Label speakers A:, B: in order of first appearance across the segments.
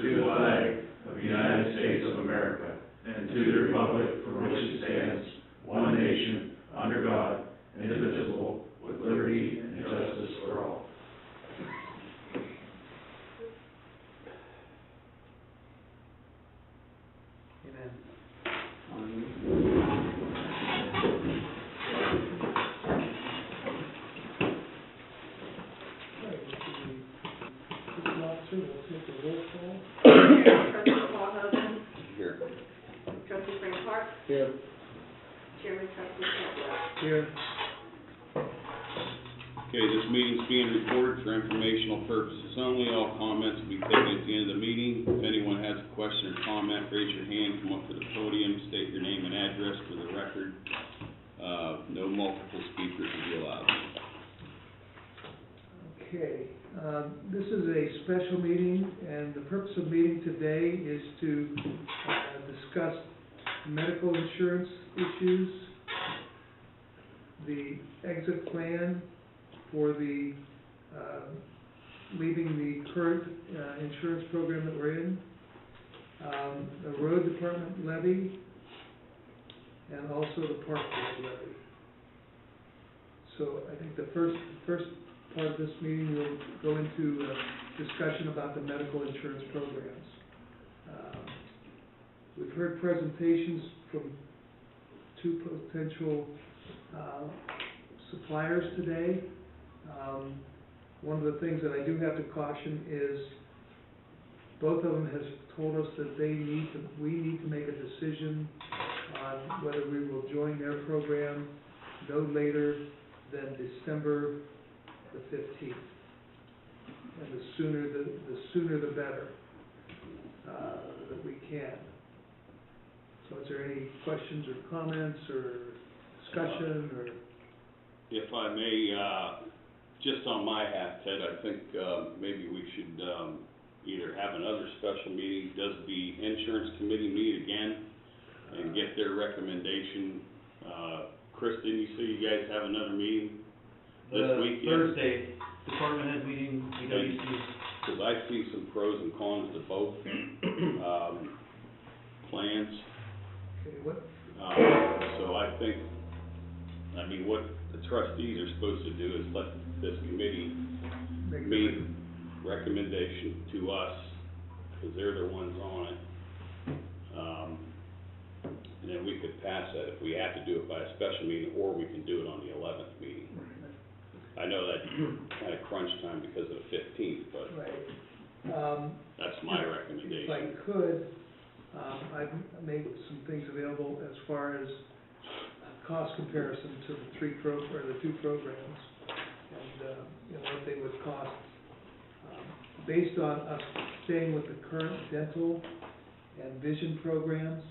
A: to the flag of the United States of America, and to the republic for which it stands, one nation, under God, indivisible, with liberty and justice for all.
B: Here.
C: Trustee Frank Clark.
B: Here.
C: Chairman Trustee Kevin.
B: Here. Okay, this meeting's being recorded for informational purposes only. All comments will be taken at the end of the meeting. If anyone has a question or comment, raise your hand, come up to the podium, state your name and address for the record. No multiple speakers will be allowed.
D: Okay, this is a special meeting, and the purpose of the meeting today is to discuss medical insurance issues, the exit plan for the leaving the current insurance program that we're in, the road department levy, and also the park board levy. So I think the first part of this meeting will go into a discussion about the medical insurance programs. We've heard presentations from two potential suppliers today. One of the things that I do have to caution is both of them has told us that we need to make a decision on whether we will join their program no later than December the 15th, and the sooner the better that we can. So is there any questions or comments or discussion or?
B: If I may, just on my half, Ted, I think maybe we should either have another special meeting. Does the insurance committee meet again and get their recommendation? Chris, didn't you say you guys have another meeting this weekend?
E: Thursday, department head meeting, EWC.
B: Because I see some pros and cons to both plans.
D: Okay, what?
B: So I think, what the trustees are supposed to do is let this committee make recommendation to us, because they're the ones on it. And then we could pass that if we have to do it by a special meeting, or we can do it on the 11th meeting. I know that kind of crunch time because of the 15th, but
D: right.
B: That's my recommendation.
D: If I could, I'd make some things available as far as cost comparison to the two programs, and what they would cost based on us staying with the current dental and vision programs.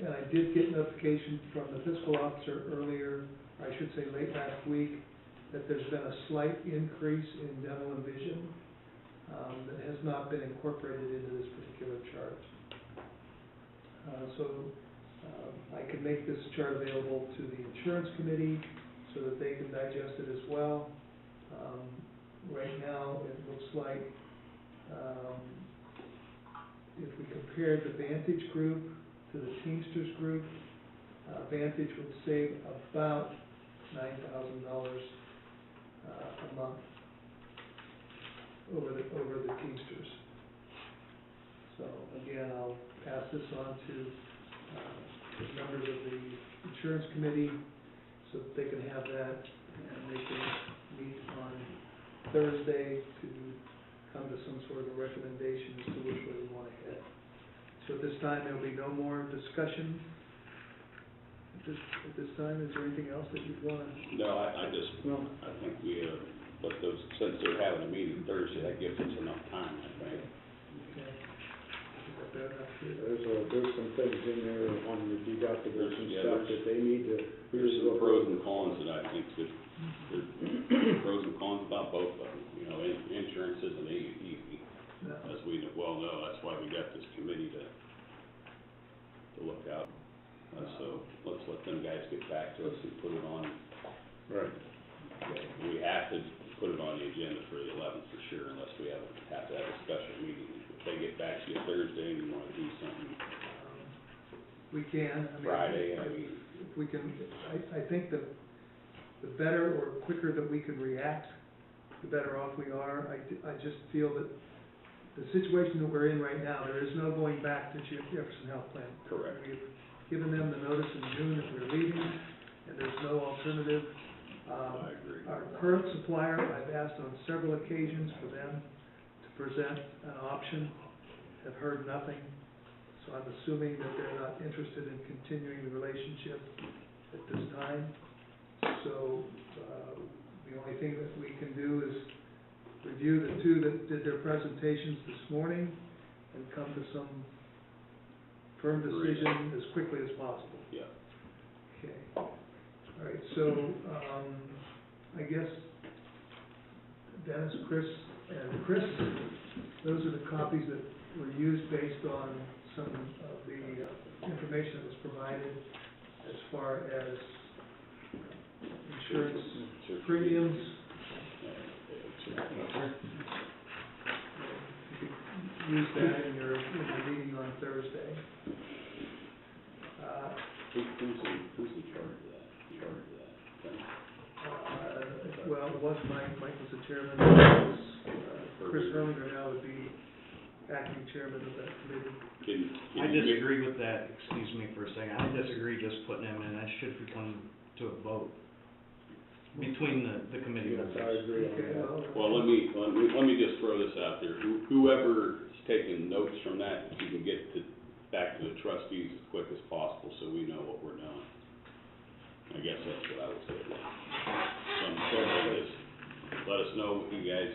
D: And I did get notification from the fiscal officer earlier, or I should say late last week, that there's been a slight increase in dental and vision that has not been incorporated into this particular chart. So I can make this chart available to the insurance committee so that they can digest it as well. Right now, it looks like if we compared the Vantage group to the Teamsters group, Vantage would save about $9,000 a month over the Teamsters. So again, I'll pass this on to the members of the insurance committee so that they can have that, and they can meet on Thursday to come to some sort of a recommendation as to which way we want to head. So at this time, there will be no more discussion. At this time, is there anything else that you'd want to?
B: No, I think we, but those, since they're having a meeting Thursday, that gives us enough time, I think.
D: Okay. Is that fair enough?
F: There's some things in there on the deductibles and stuff that they need to.
B: There's some pros and cons that I think that there's pros and cons about both of them. Insurance isn't easy,
D: No.
B: as we well know. That's why we got this committee to look out. So let's let them guys get back to us and put it on.
F: Right.
D: Okay.
B: We have to put it on the agenda for the 11th for sure, unless we have to have a special meeting.
D: We can, I mean.
B: Friday, I mean.
D: If we can, I think the better or quicker that we can react, the better off we are. I just feel that the situation that we're in right now, there is no going back to Jefferson Health Plan.
B: Correct.
D: We've given them the notice in June that we're leaving, and there's no alternative.
B: I agree.
D: Our current supplier, I've asked on several occasions for them to present an option, have heard nothing. So I'm assuming that they're not interested in continuing the relationship at this time. So, the only thing that we can do is review the two that did their presentations this morning and come to some firm decision as quickly as possible.
B: Yeah.
D: Okay. All right, so, I guess Dennis, Chris, those are the copies that were used based on some of the information that was provided as far as insurance premiums. You could use that in your meeting on Thursday.
B: Who's in charge of that?
D: Well, it was Mike was the chairman. Chris Herlinger now would be acting chairman of that committee.
E: I disagree with that, excuse me for a second, I disagree just putting him in, that should come to a vote between the committee
F: Yes,
E: members.
F: I agree on
D: Okay,
F: that.
B: Well, let me just throw this out there. Whoever's taking notes from that, if you can get back to the trustees as quick as possible so we know what we're doing. I guess that's what I would say. Just let us know what you guys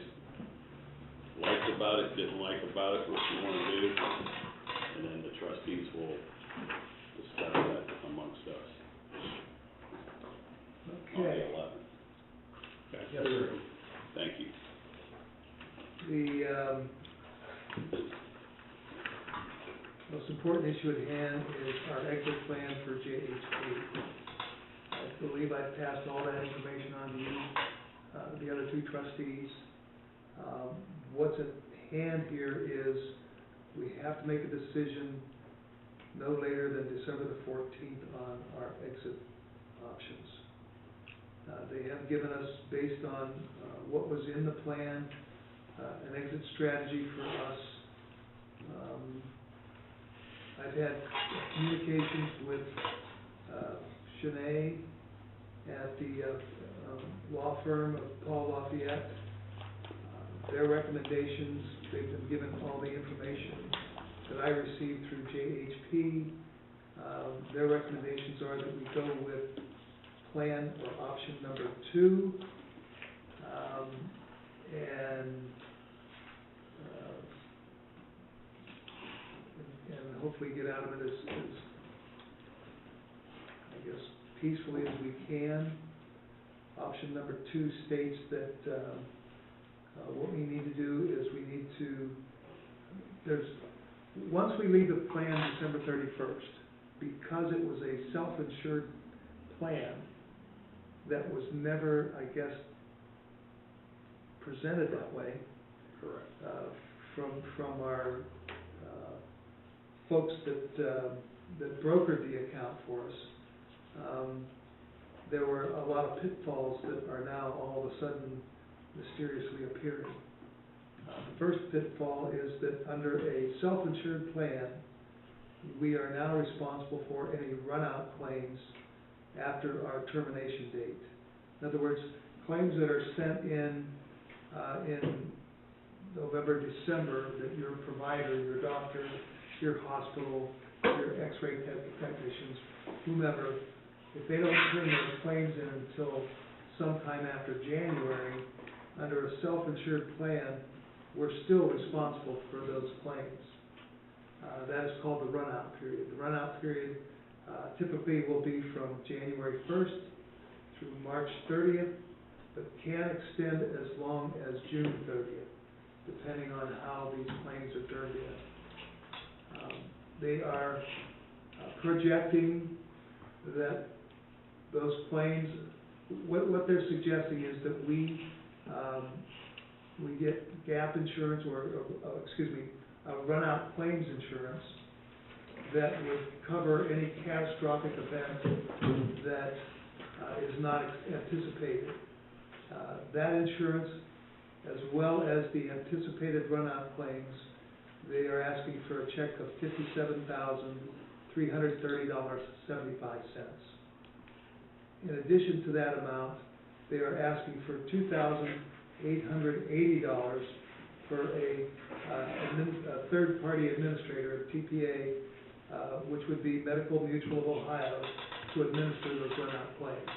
B: liked about it, didn't like about it, what you want to do, and then the trustees will discuss that amongst us on the
D: Okay.
B: 11th. Okay.
E: Yes, sir.
B: Thank you.
D: The most important issue at hand is our exit plan for JHP. I believe I've passed all that information on to you, the other two trustees. What's at hand here is we have to make a decision no later than December the 14th on our exit options. They have given us, based on what was in the plan, an exit strategy for us. I've had communications with Shanae at the law firm of Paul Lafayette. Their recommendations, they've been given all the information that I received through JHP. Their recommendations are that we go with plan or option number 2, and hopefully get out of it as I guess, peacefully as we can. Option number 2 states that what we need to do is we need to, once we leave the plan December 31st, because it was a self-insured plan that was never, I guess, presented that way.
B: Correct.
D: From our folks that brokered the account for us. There were a lot of pitfalls that are now all of a sudden mysteriously appearing. The first pitfall is that under a self-insured plan, we are now responsible for any run-out claims after our termination date. In other words, claims that are sent in November, December, that your provider, your doctor, your hospital, your x-ray technicians, whomever, if they don't turn those claims in until sometime after January, under a self-insured plan, we're still responsible for those claims. That is called the run-out period. The run-out period typically will be from January 1st through March 30th, but can extend as long as June 30th, depending on how these claims are turned in. They are projecting that those claims, what they're suggesting is that we get gap insurance or run-out claims insurance that would cover any catastrophic event that is not anticipated. That insurance, as well as the anticipated runout claims, they are asking for a check of $57,330.75. In addition to that amount, they are asking for $2,880 for a third-party administrator, TPA, which would be Medical Mutual of Ohio, to administer those runout claims.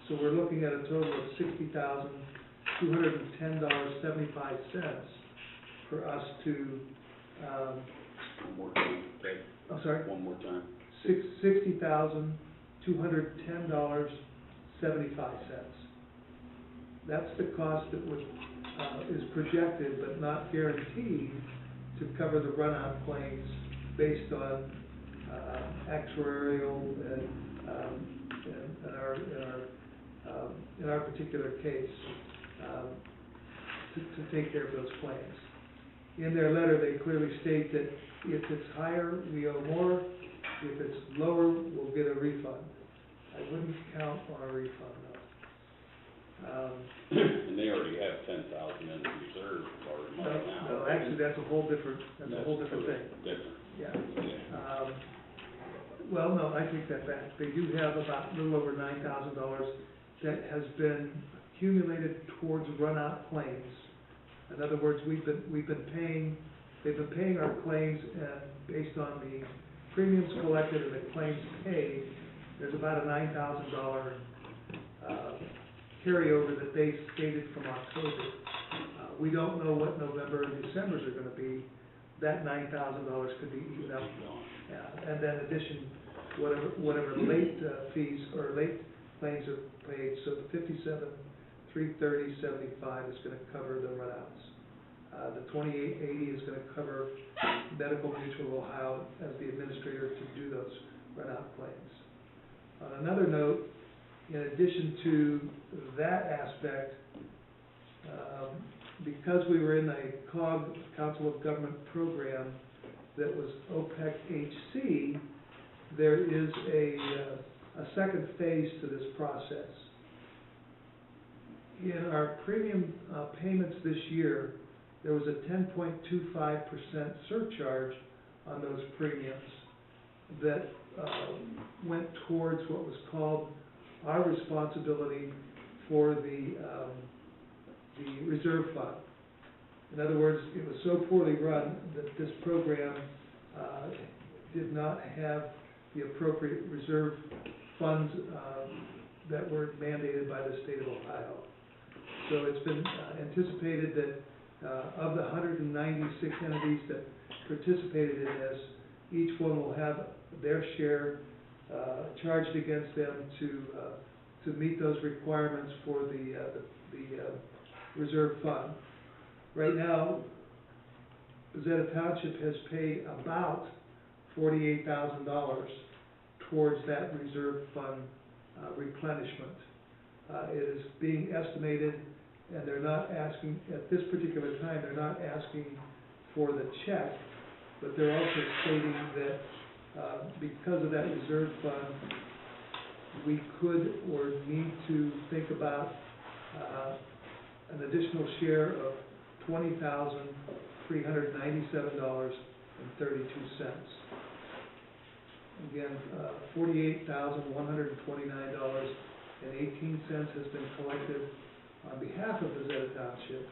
D: So we're looking at a total of $60,210.75 for us to,
B: One more time, okay?
D: I'm sorry?
B: One more time.
D: $60,210.75. That's the cost that would, is projected but not guaranteed to cover the runout claims based on actuarial and in our particular case, to take care of those claims. In their letter, they clearly state that if it's higher, we owe more. If it's lower, we'll get a refund. I wouldn't count on a refund, though.
B: And they already have 10,000 in the reserve already money now.
D: No, actually, that's a whole different thing.
B: Different.
D: Yeah.
B: Okay.
D: Well, no, I take that back. They do have about a little over $9,000 that has been accumulated towards runout claims. In other words, they've been paying our claims, and based on the premiums collected and the claims paid, there's about a $9,000 carryover that they stated from October. We don't know what November and December's are gonna be. That $9,000 could be eaten up. And then in addition, whatever late fees or late claims are paid, so the $57,330.75 is gonna cover the runouts. The $28.80 is gonna cover Medical Mutual of Ohio as the administrator to do those runout claims. On another note, in addition to that aspect, because we were in a COG, Council of Government program, that was OPEC-HC, there is a second phase to this process. In our premium payments this year, there was a 10.25% surcharge on those premiums that went towards what was called our responsibility for the reserve fund. In other words, it was so poorly run that this program did not have the appropriate reserve funds that were mandated by the state of Ohio. So it's been anticipated that of the 196 entities that participated in this, each one will have their share charged against them to meet those requirements for the reserve fund. Right now, Bazetta Township has paid about $48,000 towards that reserve fund replenishment. It is being estimated, and they're not asking, at this particular time, they're not asking for the check, but they're also stating that because of that reserve fund, we could or need to think about an additional share of $20,397.32. Again, $48,129.18 has been collected on behalf of Bazetta Township.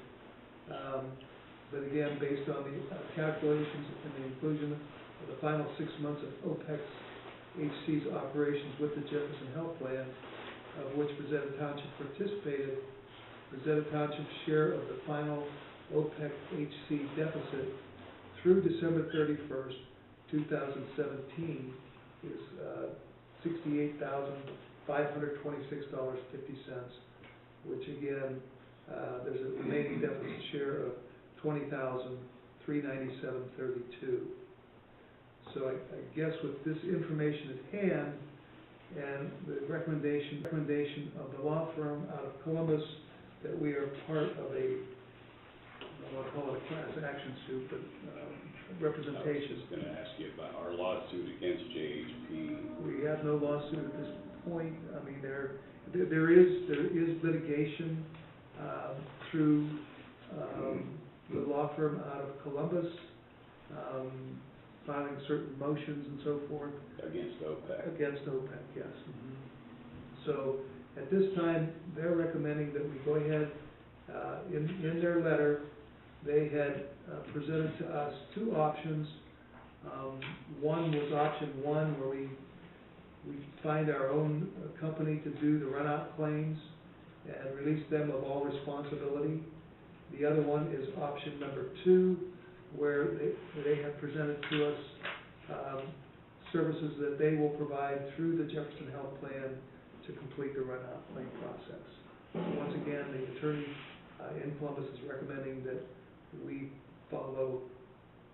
D: But again, based on the calculations and the inclusion of the final 6 months of OPEC-HC's operations with the Jefferson Health Plan, of which Bazetta Township participated, Bazetta Township's share of the final OPEC-HC deficit through December 31st, 2017 is $68,526.50, which again, there's a remaining deficit share of $20,397.32. So I guess with this information at hand and the recommendation of the law firm out of Columbus that we are part of a, I want to call it a class action suit, but
B: I was
D: representation.
B: just gonna ask you about our lawsuit against JHP.
D: We have no lawsuit at this point. I mean, there is litigation through the law firm out of Columbus, filing certain motions and so forth.
B: Against OPEC.
D: Against OPEC, yes. So at this time, they're recommending that we go ahead, in their letter, they had presented to us two options. One was option one, where we find our own company to do the runout claims and release them of all responsibility. The other one is option number two, where they have presented to us services that they will provide through the Jefferson Health Plan to complete the runout claim process. So once again, the attorney in Columbus is recommending that we follow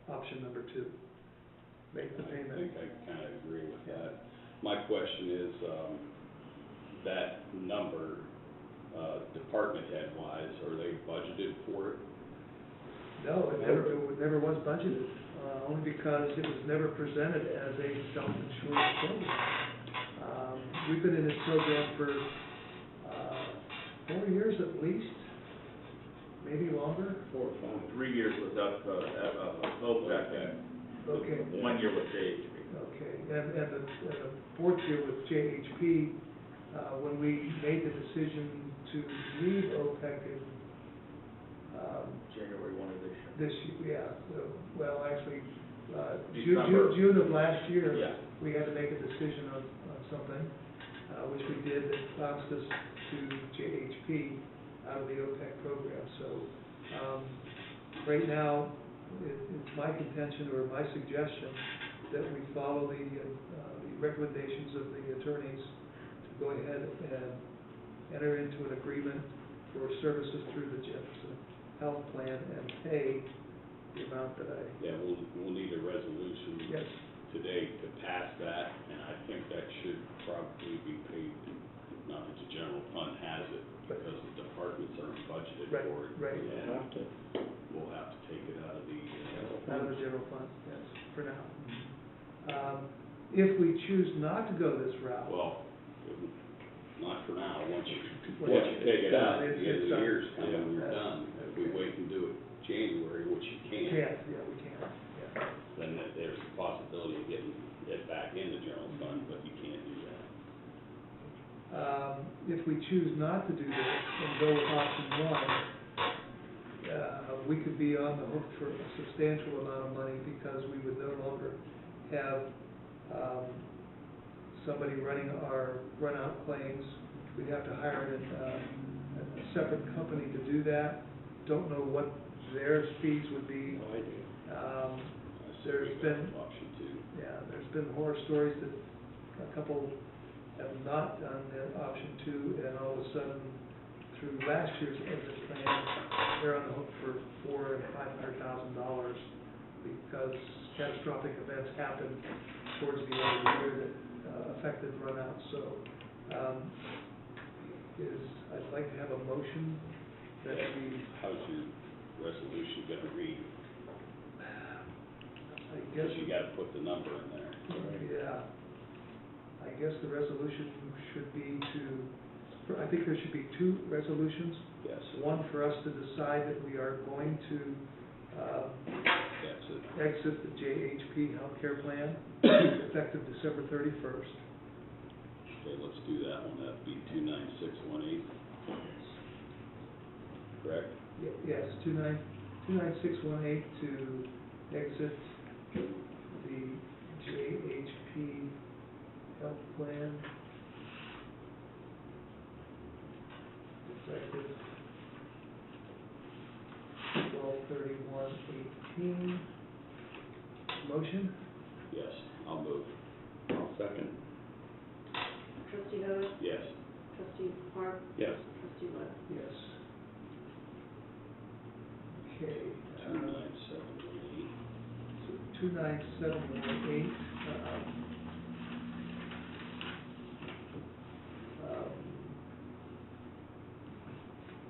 D: option number two. Make the
B: I
D: payment.
B: think I kind of agree with that. My question is, that number, department head wise, are they budgeted for it?
D: No, it never was budgeted, only because it was never presented as a self-insurance program. We've been in this program for 4 years at least, maybe longer.
F: 4 or 5.
A: 3 years with OPEC and
D: Okay.
A: 1 year with JHP.
D: Okay, and the fourth year with JHP, when we made the decision to leave OPEC in,
A: January 1 of this year.
D: well, actually,
A: December.
D: June of last year,
A: Yeah.
D: we had to make a decision on something, which we did, that bounced us to JHP out of the OPEC program. So, right now, it's my contention or my suggestion that we follow the recommendations of the attorneys to go ahead and enter into an agreement for services through the Jefferson Health Plan and pay the amount that I...
B: Yeah, we'll need a resolution.
D: Yes.
B: Today to pass that, and I think that should probably be paid, not that the general fund has it, because the departments aren't budgeted
D: Right,
B: for it.
D: right.
B: And
F: Have to.
B: we'll have to take it out of the,
D: Out of the general fund, yes, for now. If we choose not to go this route...
B: well, not for now, once you
D: Well,
B: take it out,
D: it's-
B: the end of
D: it's
B: the
D: done.
B: year's coming, you're
D: Yes.
B: done. If we wait and do it January, which you
D: Yeah,
B: can't,
D: we can, yeah.
B: then there's a possibility of getting it back in the general fund, but you can't do that.
D: If we choose not to do this and go with option one, we could be on the hook for a substantial amount of money because we would no longer have somebody running our runout claims. We'd have to hire a separate company to do that. Don't know what their fees would be.
F: No idea.
D: There's been...
B: Option two.
D: Yeah, there's been horror stories that a couple have not done the option two, and all of a sudden, through last year's exit plan, they're on the hook for $400,000 and $500,000 because catastrophic events happened towards the end of the year that affected runouts. So, I'd like to have a motion that we...
B: How's your resolution gonna read?
D: I guess...
B: Because you gotta put the number in there.
D: Yeah. I guess the resolution should be I think there should be two resolutions.
B: Yes.
D: One for us to decide that we are going to
B: That's it.
D: exit the JHP healthcare plan effective December 31st.
B: Okay, let's do that one. That'd be 29618. Correct?
D: Yes, 29618 to exit the JHP health plan effective 12/31/18. Motion?
B: Yes, I'll move.
F: I'll second.
C: Trustee Miller?
B: Yes.
C: Trustee Park?
F: Yes.
C: Trustee Webb?
D: Yes. Okay.
B: 29718.
D: 29718.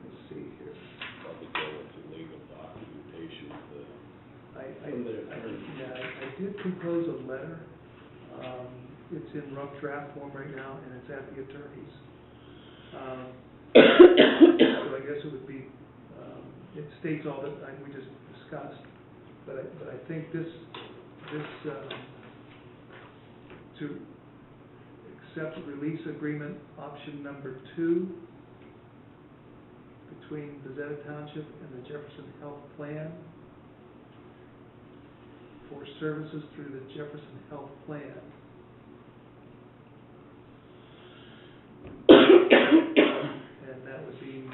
D: Let's see here.
B: Probably go with the legal documentation of the
D: did compose a letter. It's in rough draft form right now, and it's at the attorney's. So I guess it would be, it states all that we just discussed, but I think this, to accept release agreement option number 2 between Bazetta Township and the Jefferson Health Plan for services through the Jefferson Health Plan. And that would be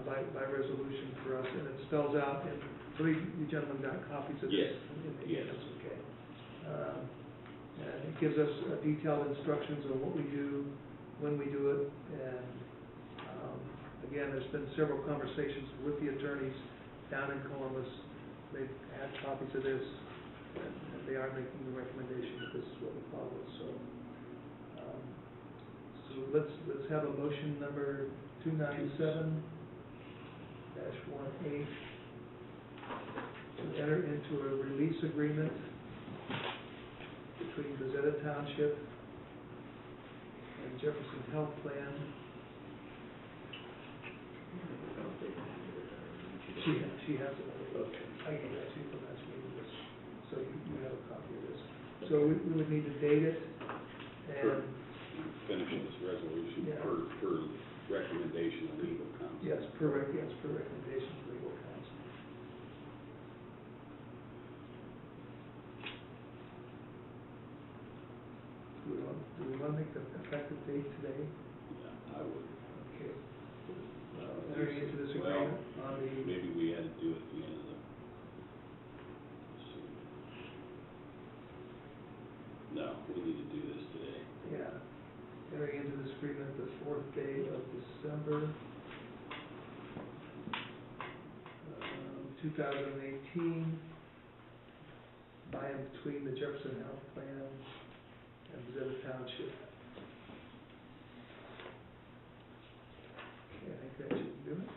D: by resolution for us, and it spells out, and I believe you gentlemen got copies of this.
B: Yes.
D: Yes, okay. And it gives us detailed instructions on what we do, when we do it, and again, there's been several conversations with the attorneys down in Columbus. They've had copies of this, and they are making the recommendation that this is what we follow. So let's have a motion number 297-18 to enter into a release agreement between Bazetta Township and Jefferson Health Plan. She has it.
F: Okay.
D: I gave that to you from last meeting, so you have a copy of this. So we would need to date it and.
B: Finish this resolution
D: Yeah.
B: per recommendation of legal counsel.
D: Yes, per recommendation of legal counsel. Do we want to make the effective date today?
B: Yeah, I would.
D: Okay. Entering into this agreement on the,
B: Maybe we had to do it at the end of the, let's see. No, we need to do this today.
D: yeah, entering into this agreement the 4th day of December, 2018, by and between the Jefferson Health Plan and Bazetta Township. Okay, I think that should do it.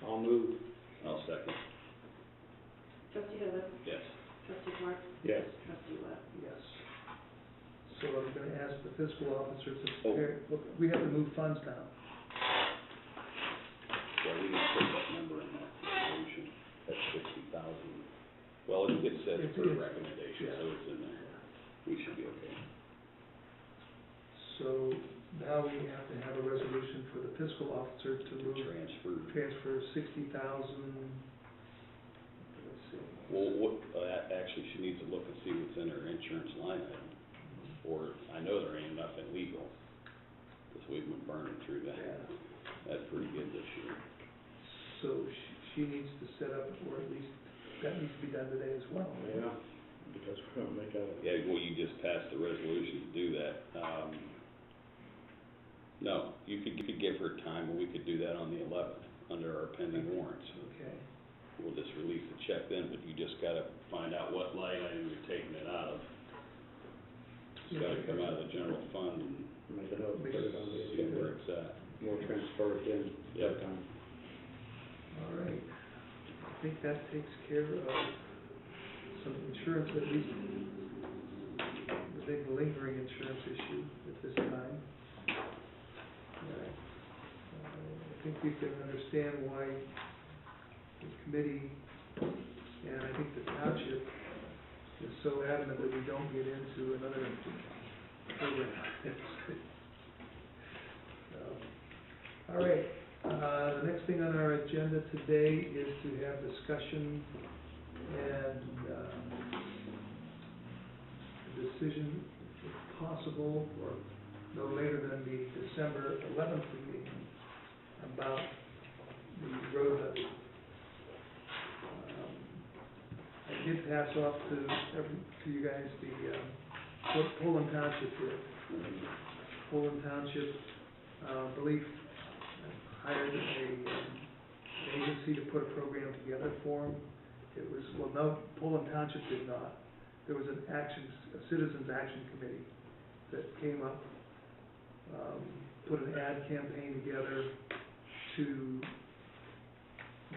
F: I'll move.
B: I'll second.
C: Trustee Hood.
B: Yes.
C: Trustee Clark.
F: Yes.
C: Trustee Webb.
D: Yes. So I'm gonna ask the fiscal officer to
B: Oh.
D: prepare, look, we have to move funds now.
B: Well, we need to put that number in that resolution, that's 60,000. Well, it says
D: It's-
B: per
D: it's-
B: recommendation,
D: yeah.
B: so it's in there. We should be okay.
D: So now we have to have a resolution for the fiscal officer to move, transfer 60,000, let's see.
B: Well, actually, she needs to look and see what's in her insurance line item. Or, I know there ain't nothing legal, because we've been burning through that.
D: Yeah.
B: That's pretty good this year.
D: So she needs to set up, or at least, that needs to be done today as well.
F: Yeah, because we're gonna make out.
B: Yeah, well, you just passed the resolution to do that. No, you could give her time, and we could do that on the 11th, under our pending warrants.
D: Okay.
B: We'll just release the check then, but you just gotta find out what line item you're taking it out of. It's gotta come out of the general fund and
F: Make a note, put it on the
B: see where
F: agenda.
B: it's at.
F: We'll transfer it in.
B: Yep.
D: All right. I think that takes care of some insurance, at least the big lingering insurance issue at this time. All right. I think we can understand why the committee, and I think the township, is so adamant that we don't get into another program. So, all right. The next thing on our agenda today is to have discussion and a decision, if possible, or no later than the December 11th meeting about the road levy. I did pass off to you guys what Poland Township did. Poland Township, believe, hired an agency to put a program together for them. It was, well, no, Poland Township did not. There was a citizens action committee that came up, put an ad campaign together to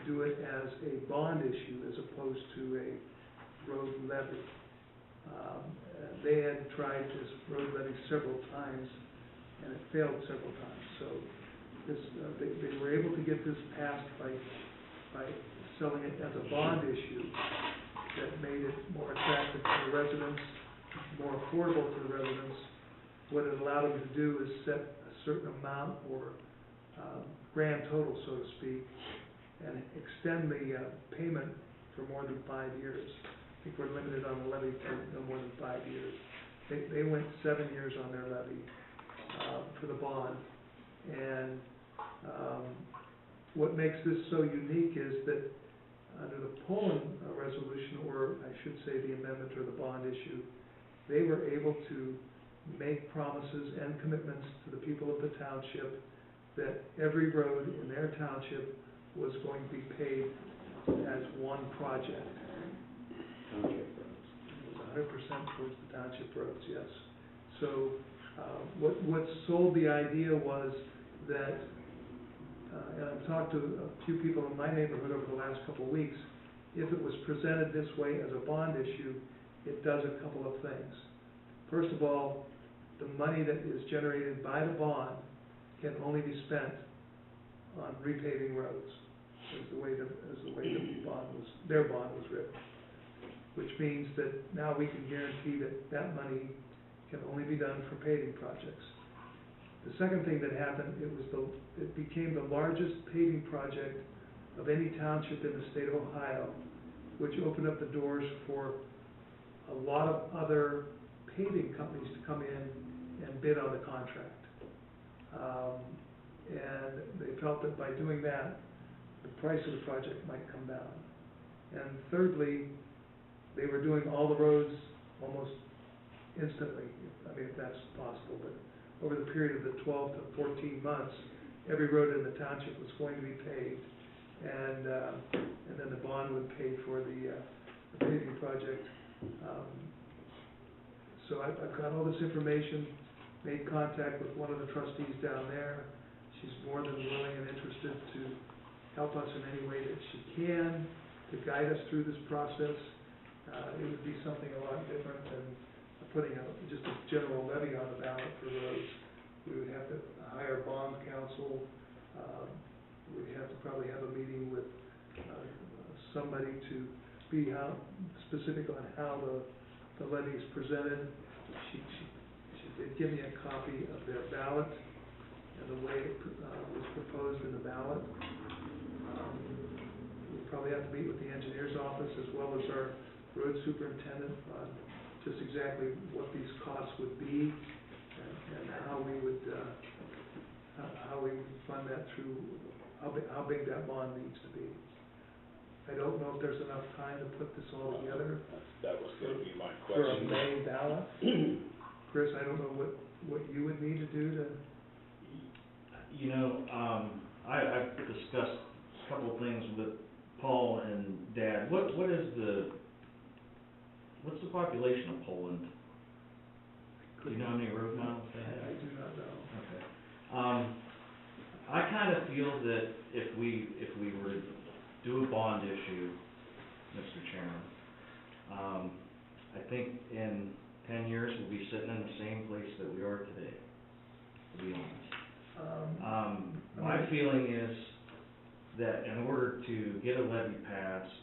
D: do it as a bond issue as opposed to a road levy. They had tried this road levy several times, and it failed several times. So this, they were able to get this passed by selling it as a bond issue that made it more attractive to the residents, more affordable to the residents. What it allowed them to do is set a certain amount or grand total, so to speak, and extend the payment for more than 5 years. I think we're limited on the levy to no more than 5 years. They went 7 years on their levy for the bond. And what makes this so unique is that under the Poland resolution, or I should say the amendment or the bond issue, they were able to make promises and commitments to the people of the township that every road in their township was going to be paid as one project.
F: Township roads.
D: It was 100% towards the township roads, yes. So, what sold the idea was that, and I've talked to a few people in my neighborhood over the last couple of weeks, if it was presented this way as a bond issue, it does a couple of things. First of all, the money that is generated by the bond can only be spent on repaving roads, as the way their bond was written. Which means that now we can guarantee that that money can only be done for paving projects. The second thing that happened, it became the largest paving project of any township in the state of Ohio, which opened up the doors for a lot of other paving companies to come in and bid on the contract. And they felt that by doing that, the price of the project might come down. And thirdly, they were doing all the roads almost instantly, I mean, if that's possible, but over the period of the 12 to 14 months, every road in the township was going to be paved, and then the bond would pay for the paving project. So I've got all this information, made contact with one of the trustees down there. She's more than willing and interested to help us in any way that she can, to guide us through this process. It would be something a lot different than putting just a general levy on the ballot for roads. We would have to hire bond counsel. We'd have to probably have a meeting with somebody to be specific on how the levy is presented. She did give me a copy of their ballot and the way it was proposed in the ballot. We'll probably have to meet with the engineer's office as well as our road superintendent on just exactly what these costs would be and how we would fund that through, how big that bond needs to be. I don't know if there's enough time to put this all together.
B: That was gonna be my
D: For a
B: question.
D: May ballot. Chris, I don't know what you would need to do to,
E: You know, I've discussed a couple of things with Paul and Dad. What's the population of Poland? Do you know how many road miles they have?
D: I do not know.
E: Okay. I kind of feel that if we were to do a bond issue, Mr. Chairman, I think in 10 years we'll be sitting in the same place that we are today, to be honest. My feeling is that in order to get a levy passed,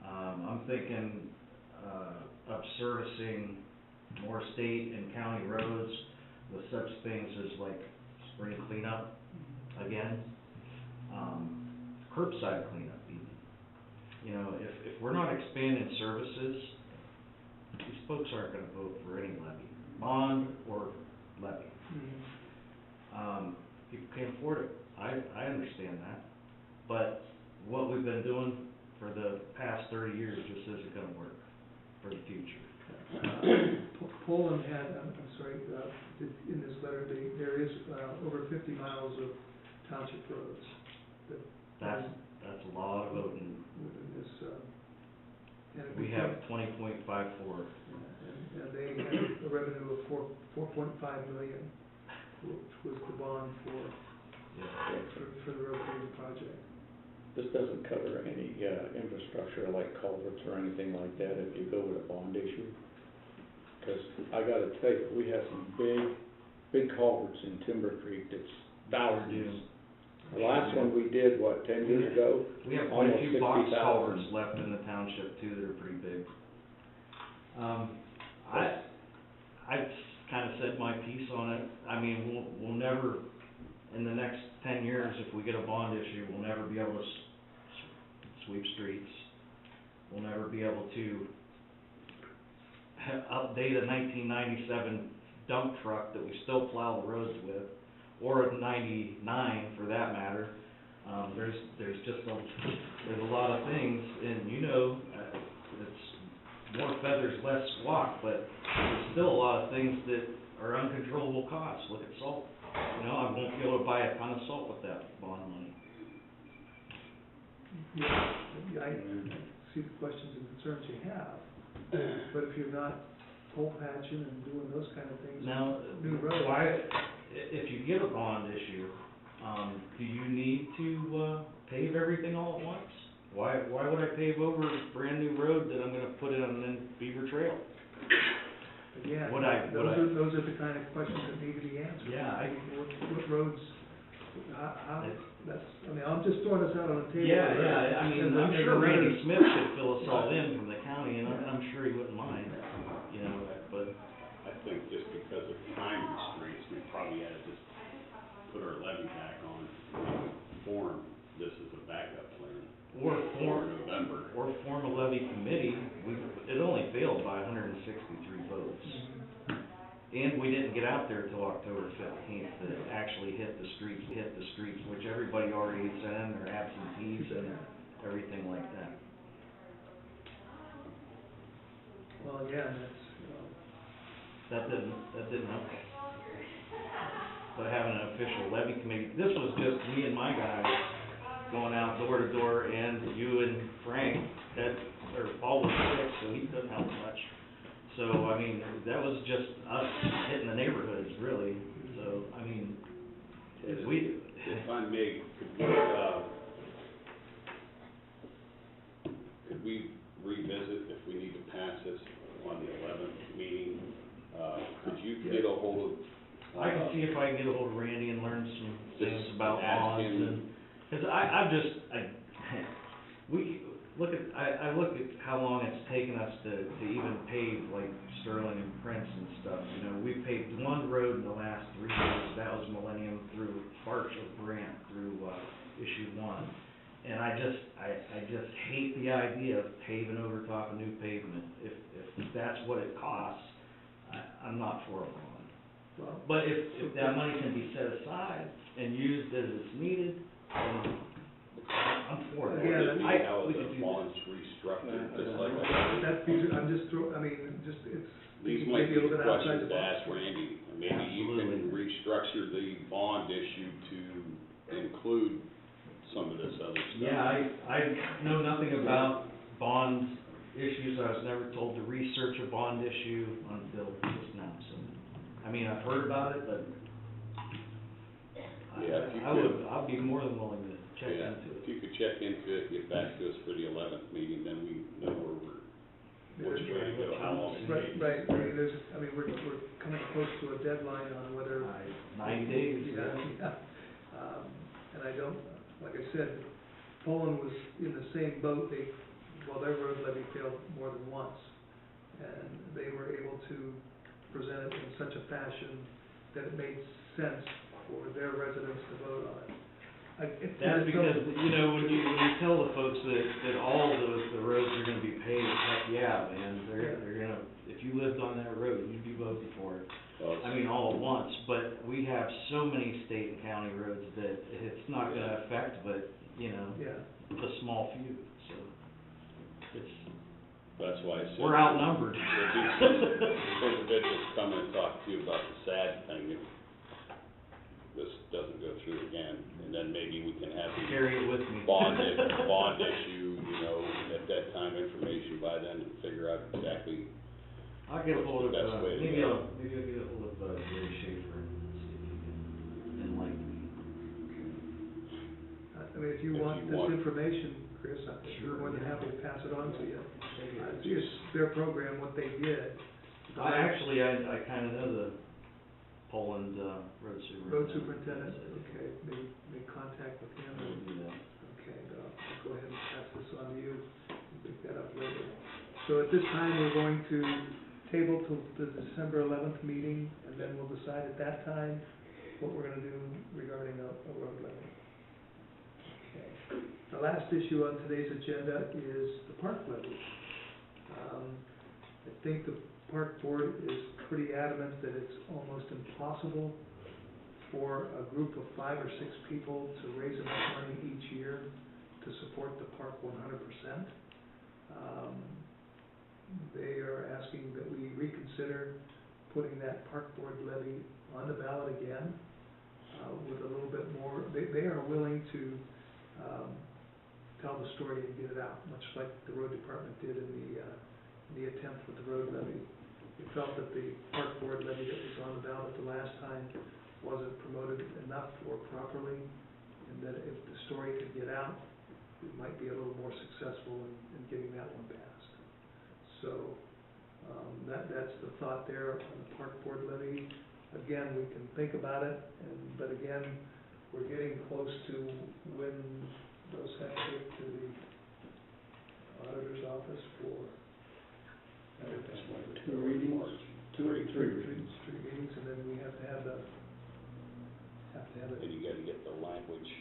E: I'm thinking of servicing more state and county roads with such things as like spring cleanup again, curbside cleanup even. You know, if we're not expanding services, these folks aren't gonna vote for any levy, bond or levy. People can't afford it. I understand that, but what we've been doing for the past 30 years just isn't gonna work for the future.
D: Poland had, I'm sorry, in this letter, there is over 50 miles of township roads.
E: That's a lot of voting.
D: Within this, and
E: We have 20.54.
D: And they had a revenue of 4.5 million, which was the bond for the road paving project.
F: This doesn't cover any infrastructure like culverts or anything like that if you go with a bond issue? 'cause I gotta tell you, we have some big culverts in Timber Creek that's thousands. The last one we did, what, 10 years ago?
E: We have quite a
F: Almost
E: few box
F: 60,000.
E: culverts left in the township too that are pretty big. I've kinda said my piece on it. I mean, we'll never, in the next 10 years, if we get a bond issue, we'll never be able to sweep streets. We'll never be able to update a 1997 dump truck that we still plow the roads with, or a 99 for that matter. There's just there's a lot of things, and you know, it's more feathers, less flock, but there's still a lot of things that are uncontrollable costs. Look at salt. You know, I won't be able to buy a ton of salt with that bond money.
D: Yeah, I see the questions and concerns you have, but if you're not hole patching and doing those kind of things,
E: Now,
D: new roads.
E: why, if you get a bond issue, do you need to, pave everything all at once? Why would I pave over a brand new road that I'm gonna put in Beaver Trail?
D: Again,
E: Would I-
D: those are the kind of questions that need to be answered.
E: Yeah,
D: What roads, how, that's, I mean, I'm just throwing this out on the table.
E: Yeah, I mean,
D: And
E: I'm
D: then-
E: sure
D: and then
E: Randy
D: there's-
E: Smith could fill us all in from the county, and I'm sure he wouldn't mind, you know, but,
B: I think just because of time restraints, we probably ought to just put our levy back on, and form this as a backup plan
E: or
B: for November.
E: form a levy committee. It only failed by 163 votes. And we didn't get out there till October 15th to actually hit the streets, which everybody already had sent in their absentees and everything like that.
D: Well, again, that's,
E: That didn't help. But having an official levy committee, this was just me and my guys going out door to door, and you and Frank, Paul was sick, so he couldn't help much. So, I mean, that was just us hitting the neighborhoods, really. So, I mean,
B: If I may, could we revisit if we need to pass this on the 11th meeting? Could you get a hold of?
E: I can see if I can get a hold of Randy and learn some things
B: Just
E: about
B: ask
E: bonds
B: him.
E: and, cause I look at how long it's taken us to even pave like Sterling and Prince and stuff, you know, we paved one road in the last 3 years, that was Millennium through partial grant through, issue 1. And I just hate the idea of paving over top of new pavement. If that's what it costs, I'm not for a bond.
D: well,
E: But if that money can be set aside and used as it's needed, then I'm for it.
D: Again,
B: Would it be how
E: we
B: the
E: could do
B: bonds restructured, just like that?
D: that's, I'm just it's.
B: These
D: maybe
B: might
D: a
B: be
D: little
B: the
D: bit outside
B: questions
D: the
B: to
D: box.
B: ask Randy. Maybe you can restructure the bond issue to include some of this other stuff.
E: Yeah, I know nothing about bond issues. I was never told to research a bond issue until just now, so. I mean, I've heard about it, but
B: Yeah, if you
E: I'll be more than willing to check
B: Yeah,
E: into
B: if
E: it.
B: you could check into it, get back to us for the 11th meeting, then we know which way to go, how long it takes.
D: Right, we're coming close to a deadline on whether.
E: 90 days.
D: Yeah. And I don't, like I said, Poland was in the same boat, their road levy failed more than once. And they were able to present it in such a fashion that it made sense for their residents to vote on it.
E: That's because, you know, when you tell the folks that all the roads are gonna be paved, heck yeah, man, they're gonna, if you lived on that road, you'd be voting for it.
B: Well,
E: I mean, all at once, but we have so many state and county roads that it's not gonna affect, but, you know,
D: Yeah,
E: a small few, so it's,
B: That's why I said.
E: we're outnumbered.
B: There'd be some individuals come and talk to you about the sad thing if this doesn't go through again, and then maybe we can have the
E: Carry it with me.
B: bond issue, you know, at that time, information by then, and figure out exactly.
E: I'll get a hold of,
B: What's the best way to
E: maybe
B: go?
E: I'll get a hold of, Gary Schaefer and see if he can enlighten me.
D: I mean, if you
B: If
D: want
B: you
D: this
B: want-
D: information, Chris, I'm
E: Sure,
D: more than
E: yeah.
D: happy to pass it on to you. It's their program, what they did,
E: I kinda know the Poland, road superintendent.
D: Road superintendent, okay, make contact with him.
E: We'll do that.
D: Okay, I'll go ahead and pass this on to you, and pick that up later. So at this time, we're going to table to the December 11th meeting, and then we'll decide at that time what we're gonna do regarding a road levy. Okay. The last issue on today's agenda is the park levy. I think the park board is pretty adamant that it's almost impossible for a group of 5 or 6 people to raise enough money each year to support the park 100%. They are asking that we reconsider putting that park board levy on the ballot again, with a little bit more, they are willing to, tell the story and get it out, much like the road department did in the attempt with the road levy. They felt that the park board levy that was on the ballot the last time wasn't promoted enough or properly, and that if the story could get out, we might be a little more successful in getting that one passed. So, that's the thought there on the park board levy. Again, we can think about it, but again, we're getting close to when those have to get to the auditor's office for.
F: That's like 2 readings, 2 or 3 readings.
D: 3 meetings, and then we have to have it.
B: And you gotta get the language,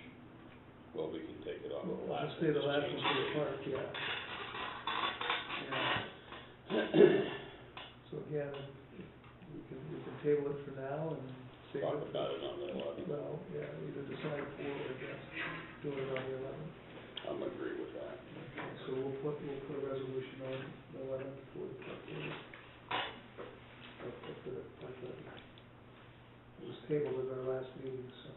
B: well, we can take it off the
D: I'll
B: last
D: just say the
B: one,
D: last
B: just
D: one
B: change
D: for the
B: the
D: park, yeah. So again, we can table it for now and save
B: talk
D: it.
B: about it on the 11th.
D: Well, yeah, either decide for or just do it on the 11th.
B: I'm agree with that.
D: Okay, so we'll put a resolution on the 11th for the park board. For the park levy. It was tabled at our last meeting, so.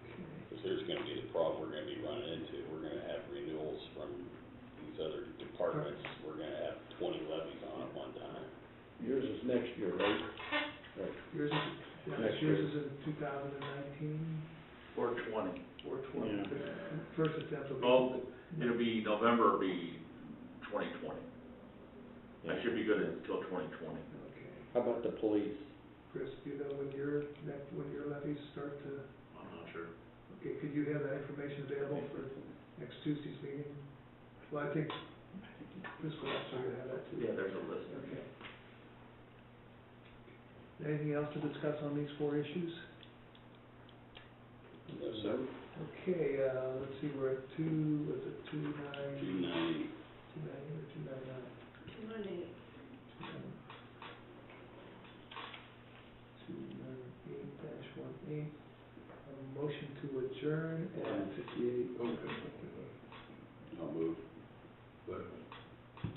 D: Okay.
B: Because there's gonna be the problem we're gonna be running into, we're gonna have renewals from these other departments, we're gonna have 20 levies on at one time.
F: Yours is next year, right? Right.
D: Yours is,
F: Next
D: yours
F: year.
D: is in 2019
A: Or 20.
D: or 20.
F: Yeah.
D: First attempt will be.
A: Well, it'll be November, will be 2020. That should be good until 2020.
D: Okay.
F: How about the police?
D: Chris, do you know when your levies start to,
A: I'm not sure.
D: okay, could you have that information available for next Tuesday's meeting? Well, I think fiscal officer will have that too.
A: Yeah, there's a list.
D: Okay. Anything else to discuss on these 4 issues?
B: No, sir.
D: Okay, let's see, we're at 298 or 299?
C: 298.
D: 298-18. A motion to adjourn at 58.
B: I'll move.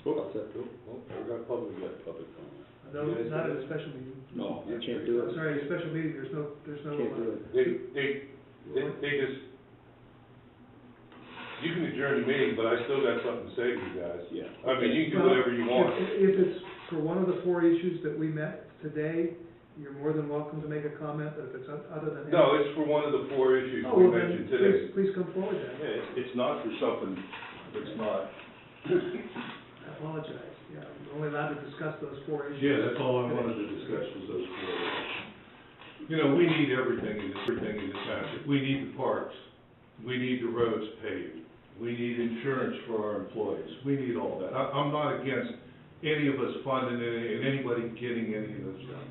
F: I'll set to.
B: We got public comment.
D: No, not at a special meeting.
F: No, you can't do
D: I'm
F: it.
D: sorry, a special meeting, there's no.
F: Can't do it.
G: They just, you can adjourn the meeting, but I still got something to say to you guys.
B: Yeah.
G: I mean, you can do whatever you want.
D: If it's for one of the 4 issues that we met today, you're more than welcome to make a comment, but if it's other than.
G: No, it's for one of the 4 issues
D: Oh,
G: we
D: well, then,
G: mentioned today.
D: please come forward then.
G: Yeah, it's not for something that's not.
D: I apologize, yeah, we're only allowed to discuss those 4 issues.
G: Yeah, that's all I wanted to discuss was those 4. You know, we need everything in the township. We need the parks. We need the roads paved. We need insurance for our employees. We need all that. I'm not against any of us funding it and anybody getting any of this stuff.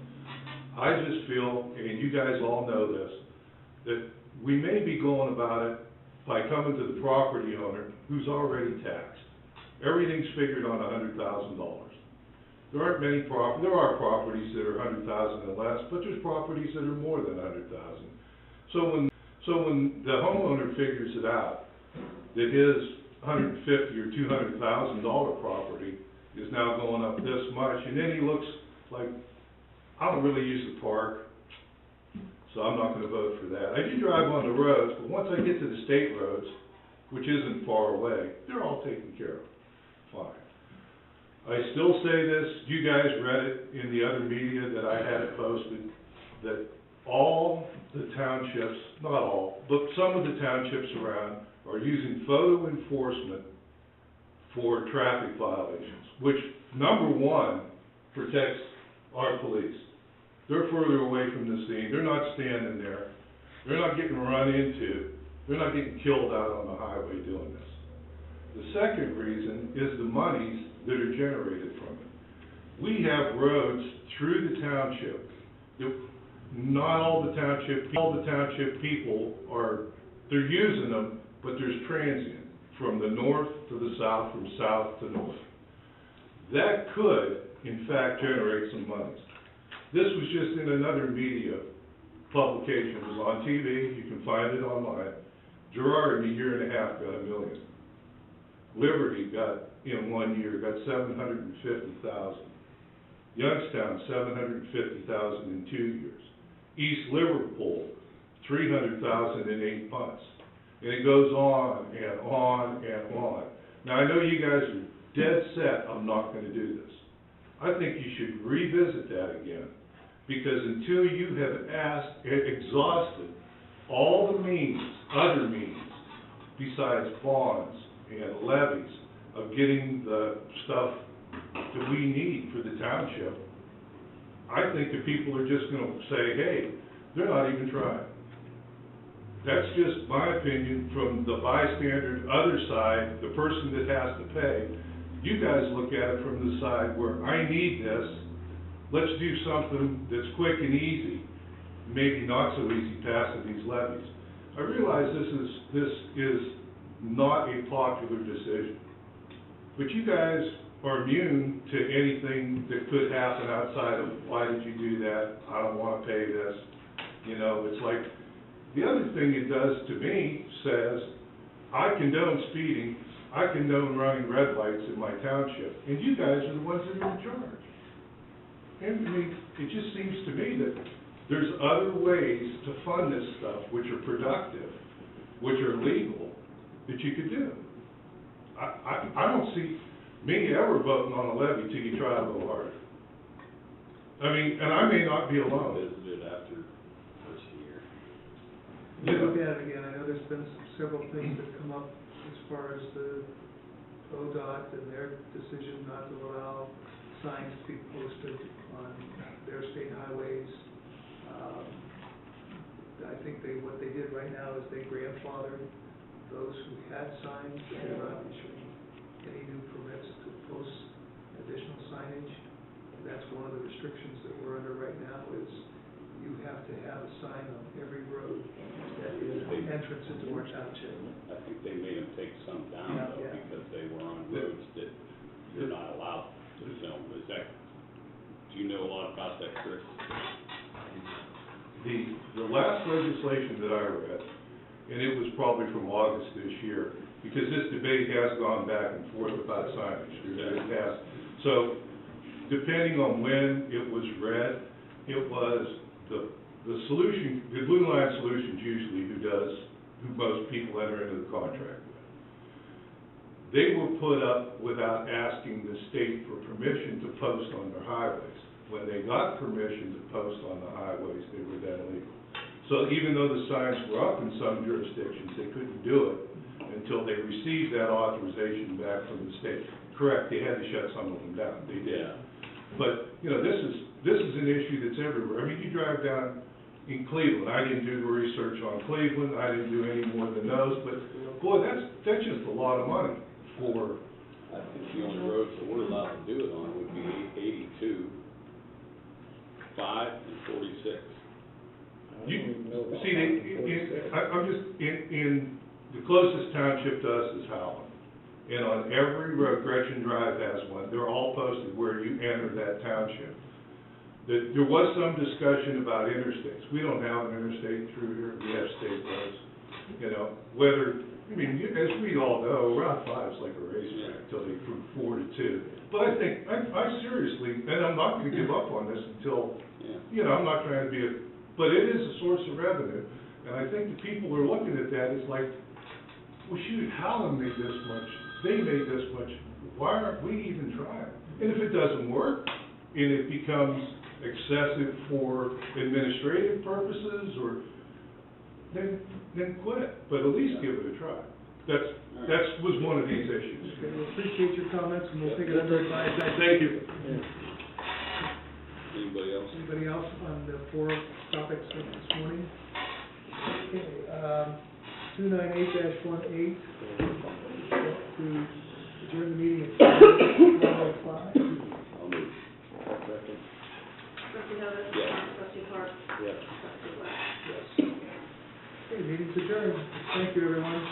G: I just feel, and you guys all know this, that we may be going about it by coming to the property owner who's already taxed. Everything's figured on $100,000. There aren't many there are properties that are $100,000 and less, but there's properties that are more than $100,000. So when the homeowner figures it out, that his $150,000 or $200,000 property is now going up this much, and then he looks like, I don't really use the park, so I'm not gonna vote for that. I do drive on the roads, but once I get to the state roads, which isn't far away, they're all taken care of. Fine. I still say this, you guys read it in the other media that I had it posted, that all the townships, not all, but some of the townships around are using photo enforcement for traffic violations, which, number one, protects our police. They're further away from the scene, they're not standing there, they're not getting run into, they're not getting killed out on the highway doing this. The second reason is the monies that are generated from it. We have roads through the township that not all the township people are, they're using them, but there's transient from the north to the south, from south to north. That could, in fact, generate some monies. This was just in another media publication, it was on TV, you can find it online. Gerard, in a year and a half, got $1 million. Liberty got, in 1 year, got $750,000. Youngstown, $750,000 in 2 years. East Liverpool, $300,000 in 8 months. And it goes on and on and on. Now, I know you guys are dead set on not gonna do this. I think you should revisit that again, because until you have exhausted all the means, other means, besides bonds and levies, of getting the stuff that we need for the township, I think the people are just gonna say, hey, they're not even trying. That's just my opinion from the bystander, other side, the person that has to pay. You guys look at it from the side where I need this, let's do something that's quick and easy, maybe not so easy passing these levies. I realize this is not a popular decision, but you guys are immune to anything that could happen outside of, why did you do that, I don't wanna pay this, you know, it's like, the other thing it does to me says, I condone speeding, I condone running red lights in my township, and you guys are the ones that are in charge. And I mean, it just seems to me that there's other ways to fund this stuff which are productive, which are legal, that you could do. I don't see me ever voting on a levy till you try a little harder. I mean, and I may not be alone.
B: Visited after first year.
D: We'll look at it again, I know there's been several things that come up as far as the ODOT and their decision not to allow signs to be posted on their state highways. I think what they did right now is they grandfathered those who had signs, they're not issuing any new permits to post additional signage. And that's one of the restrictions that we're under right now is you have to have a sign on every road that is an entrance into our township.
B: I think they made them take some down though,
D: Yeah.
B: because they were on roads that you're not allowed to film. Is that, do you know a lot about that, Chris?
G: The last legislation that I read, and it was probably from August this year, because this debate has gone back and forth about signage. It has. So, depending on when it was read, it was the solution, the Blue Line Solutions usually who most people enter into the contract with. They were put up without asking the state for permission to post on their highways. When they got permission to post on the highways, they were then illegal. So even though the signs were up in some jurisdictions, they couldn't do it until they received that authorization back from the state. Correct, they had to shut some of them down, they did.
B: Yeah.
G: But, you know, this is an issue that's everywhere. I mean, you drive down in Cleveland, I didn't do the research on Cleveland, I didn't do any more than those, but boy, that's just a lot of money for.
B: I think the only roads that we're allowed to do it on would be 82, 5, and 46.
F: I don't even know about
G: See, I'm just, in the closest township to us is Howland. And on every road, Gretchen Drive has one, they're all posted where you enter that township. There was some discussion about interstates. We don't have an interstate through here, we have state roads. You know, whether, I mean, as we all know, Route 5 is like a racetrack until they prove 4 to 2. But I think, I seriously, and I'm not gonna give up on this until, you know, I'm not trying to be but it is a source of revenue. And I think the people are looking at that, it's like, well, shoot, Howland made this much, they made this much, why aren't we even trying? And if it doesn't work, and it becomes excessive for administrative purposes, or, then quit, but at least give it a try. That was one of these issues.
D: Okay, we appreciate your comments, and we'll take it under advisement.
G: Thank you.
B: Anybody else?
D: Anybody else on the 4 topics of this morning? Okay, 298-18, to adjourn the meeting at 12:05.
B: I'll move.
F: Second.
C: Trustee Hovis?
B: Yes.
C: Trustee Clark?
F: Yes.
C: Trustee West?
D: Yes. Okay, meeting's adjourned. Thank you, everyone.